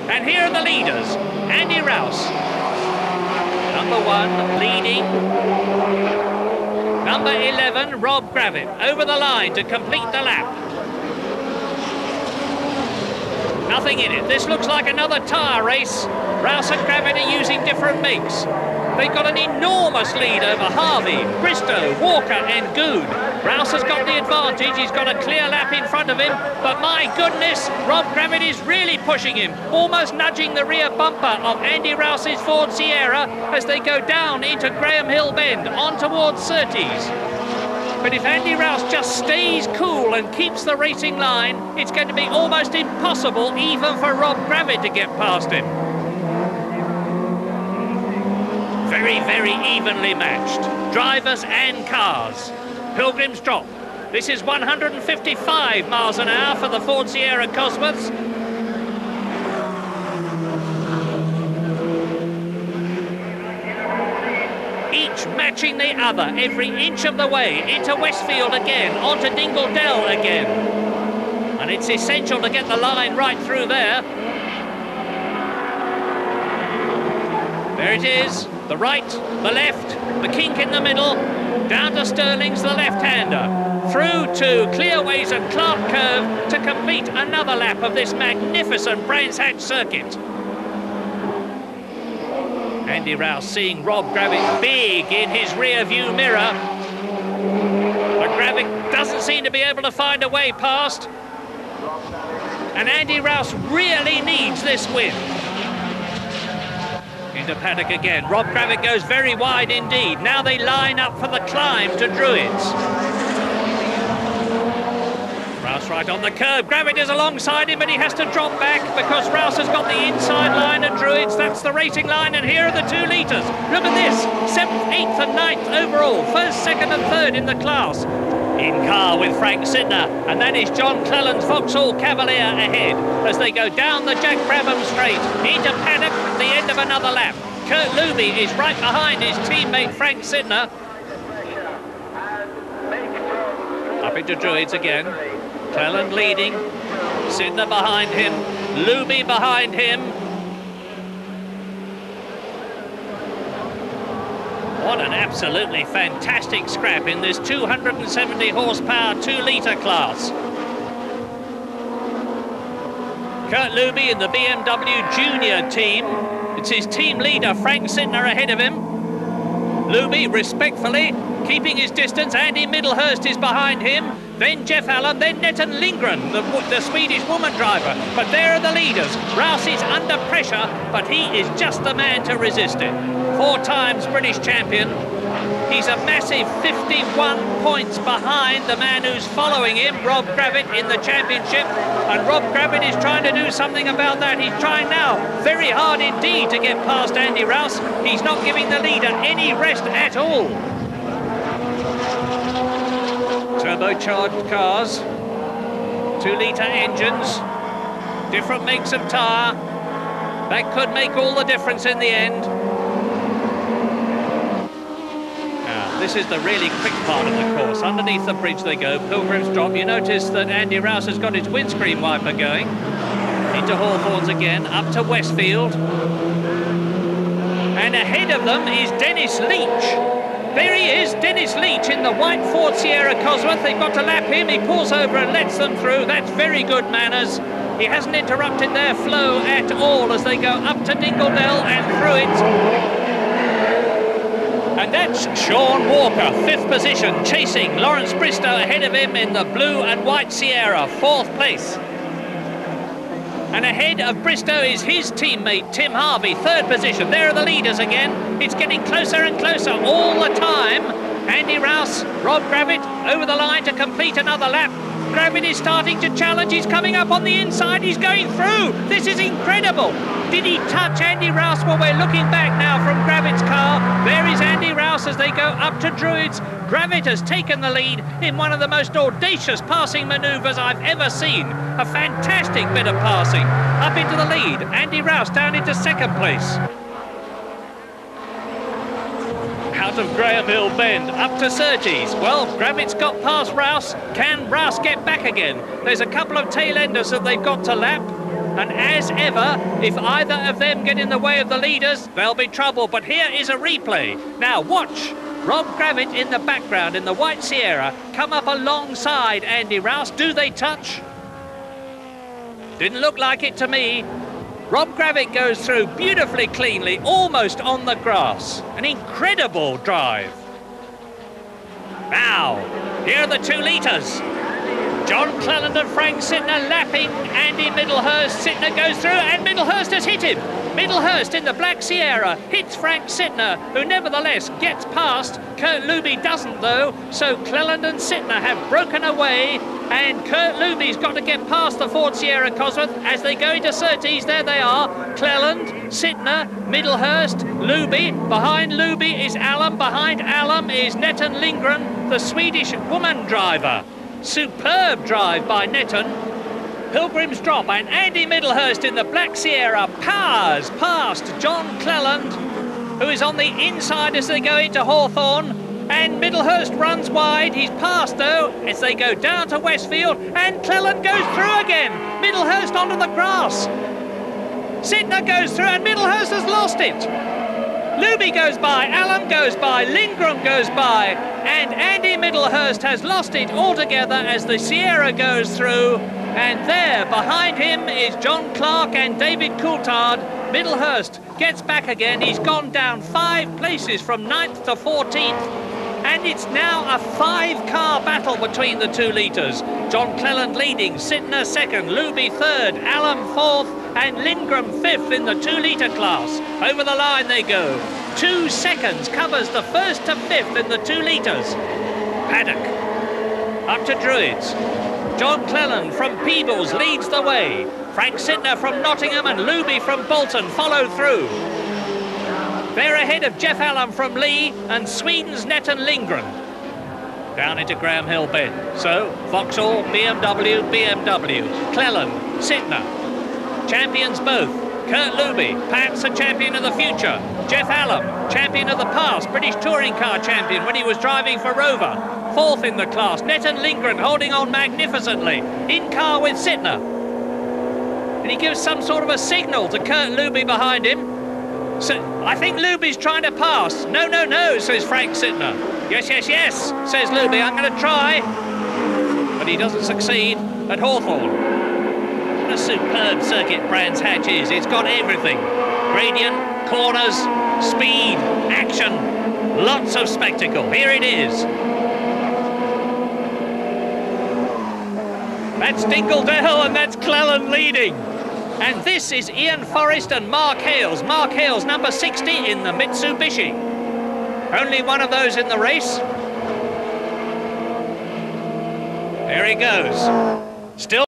And here are the leaders. Andy Rouse, number 1, leading. Number 11, Rob Gravitt, over the line to complete the lap. Nothing in it. This looks like another tyre race. Rouse and Gravitt are using different makes. They've got an enormous lead over Harvey, Bristow, Walker and Good. Rouse has got the advantage. He's got a clear lap in front of him. But my goodness, Rob Gravitt is really pushing him, almost nudging the rear bumper of Andy Rouse's Ford Sierra as they go down into Graham Hill Bend, on towards Surtees. But if Andy Rouse just stays cool and keeps the racing line, it's going to be almost impossible even for Rob Gravitt to get past him. Very, very evenly matched, drivers and cars. Pilgrim's Drop. This is 155 miles an hour for the Ford Sierra Cosworths. Each matching the other every inch of the way, into Westfield again, onto Dingle Dell again. And it's essential to get the line right through there. There it is, the right, the left, the kink in the middle, down to Sterling's the left-hander, through to Clearways and Clark Curve to complete another lap of this magnificent Brands Hatch circuit. Andy Rouse seeing Rob Gravitt big in his rear view mirror. But Gravitt doesn't seem to be able to find a way past. And Andy Rouse really needs this win. Into paddock again. Rob Gravitt goes very wide indeed. Now they line up for the climb to Druids. Rouse right on the curb. Gravitt is alongside him, but he has to drop back because Rouse has got the inside line at Druids. That's the racing line, and here are the 2 litres. Look at this, 7th, 8th and 9th overall. 1st, 2nd and 3rd in the class. In car with Frank Sidner, and that is John Clelland's Vauxhall Cavalier ahead as they go down the Jack Brabham straight into paddock at the end of another lap. Kurt Luby is right behind his teammate Frank Sidner. Up into Druids again. Clelland leading, Sidner behind him, Luby behind him. What an absolutely fantastic scrap in this 270 horsepower 2-litre class. Kurt Luby in the BMW Junior team. It's his team leader Frank Sidner ahead of him. Luby respectfully keeping his distance. Andy Middlehurst is behind him. Then Jeff Allen, then Nettan Lindgren, the Swedish woman driver. But there are the leaders. Rouse is under pressure, but he is just the man to resist it. 4 times British champion. He's a massive 51 points behind the man who's following him, Rob Gravitt, in the championship. And Rob Gravitt is trying to do something about that. He's trying now very hard indeed to get past Andy Rouse. He's not giving the leader any rest at all. Turbocharged cars, 2-litre engines, different makes of tyre. That could make all the difference in the end. Now, this is the really quick part of the course. Underneath the bridge they go, Pilgrim's Drop. You notice that Andy Rouse has got his windscreen wiper going. Into Hawthorns again, up to Westfield. And ahead of them is Dennis Leach. There he is, Dennis Leach in the white Ford Sierra Cosworth. They've got to lap him. He pulls over and lets them through. That's very good manners. He hasn't interrupted their flow at all as they go up to Dingle Dell and through it. And that's Sean Walker, 5th position, chasing Lawrence Bristow ahead of him in the blue and white Sierra, 4th place. And ahead of Bristow is his teammate, Tim Harvey, 3rd position. There are the leaders again. It's getting closer and closer all the time. Andy Rouse, Rob Gravitt over the line to complete another lap. Gravitt is starting to challenge. He's coming up on the inside. He's going through. This is incredible. Did he touch Andy Rouse? Well, we're looking back now from Gravitt's car. There is Andy Rouse as they go up to Druids. Gravitt has taken the lead in one of the most audacious passing manoeuvres I've ever seen. A fantastic bit of passing. Up into the lead. Andy Rouse down into 2nd place. Out of Graham Hill Bend, up to Surtees. Well, Gravitt's got past Rouse. Can Rouse get back again? There's a couple of tail-enders that they've got to lap. And as ever, if either of them get in the way of the leaders, there'll be trouble. But here is a replay. Now watch Rob Gravitt in the background in the White Sierra come up alongside Andy Rouse. Do they touch? Didn't look like it to me. Rob Gravitt goes through beautifully cleanly, almost on the grass. An incredible drive. Now, here are the 2 litres. John Cleland and Frank Sittner lapping Andy Middlehurst. Sittner goes through and Middlehurst has hit him. Middlehurst in the Black Sierra hits Frank Sittner, who nevertheless gets past. Kurt Luby doesn't though, so Cleland and Sittner have broken away, and Kurt Luby's got to get past the Ford Sierra Cosworth as they go into Surtees. There they are. Cleland, Sittner, Middlehurst, Luby. Behind Luby is Allen. Behind Allen is Netton Lindgren, the Swedish woman driver. Superb drive by Netton. Pilgrim's Drop and Andy Middlehurst in the Black Sierra powers past John Cleland, who is on the inside as they go into Hawthorne. And Middlehurst runs wide. He's passed though as they go down to Westfield, and Cleland goes through again. Middlehurst onto the grass. Sittner goes through and Middlehurst has lost it. Luby goes by, Allen goes by, Lindgren goes by, and Andy Middlehurst has lost it altogether as the Sierra goes through. And there behind him is John Clark and David Coulthard. Middlehurst gets back again. He's gone down 5 places from 9th to 14th. And it's now a 5-car battle between the 2 litres. John Cleland leading, Sittner 2nd, Luby 3rd, Allen 4th, and Lindgren 5th in the 2-litre class. Over the line they go. 2 seconds covers the 1st to 5th in the 2 litres. Paddock up to Druids. John Cleland from Peebles leads the way. Frank Sittner from Nottingham and Luby from Bolton follow through. They're ahead of Jeff Allen from Lee and Sweden's Netton Lindgren. Down into Graham Hill Bend. So, Vauxhall, BMW, Cleland, Sittner. Champions both. Kurt Luby, perhaps a champion of the future. Jeff Allen, champion of the past, British touring car champion when he was driving for Rover. 4th in the class. Netton Lindgren holding on magnificently. In car with Sittner. And he gives some sort of a signal to Kurt Luby behind him. So, I think Luby's trying to pass. No, no, no, says Frank Sittner. Yes, yes, yes, says Luby. I'm going to try. But he doesn't succeed at Hawthorne. What a superb circuit Brands Hatch is. It's got everything. Gradient, corners, speed, action. Lots of spectacle. Here it is. That's Dingle-Dale and that's Cleland leading. And this is Ian Forrest and Mark Hales. Mark Hales, number 60 in the Mitsubishi. Only one of those in the race. There he goes. Still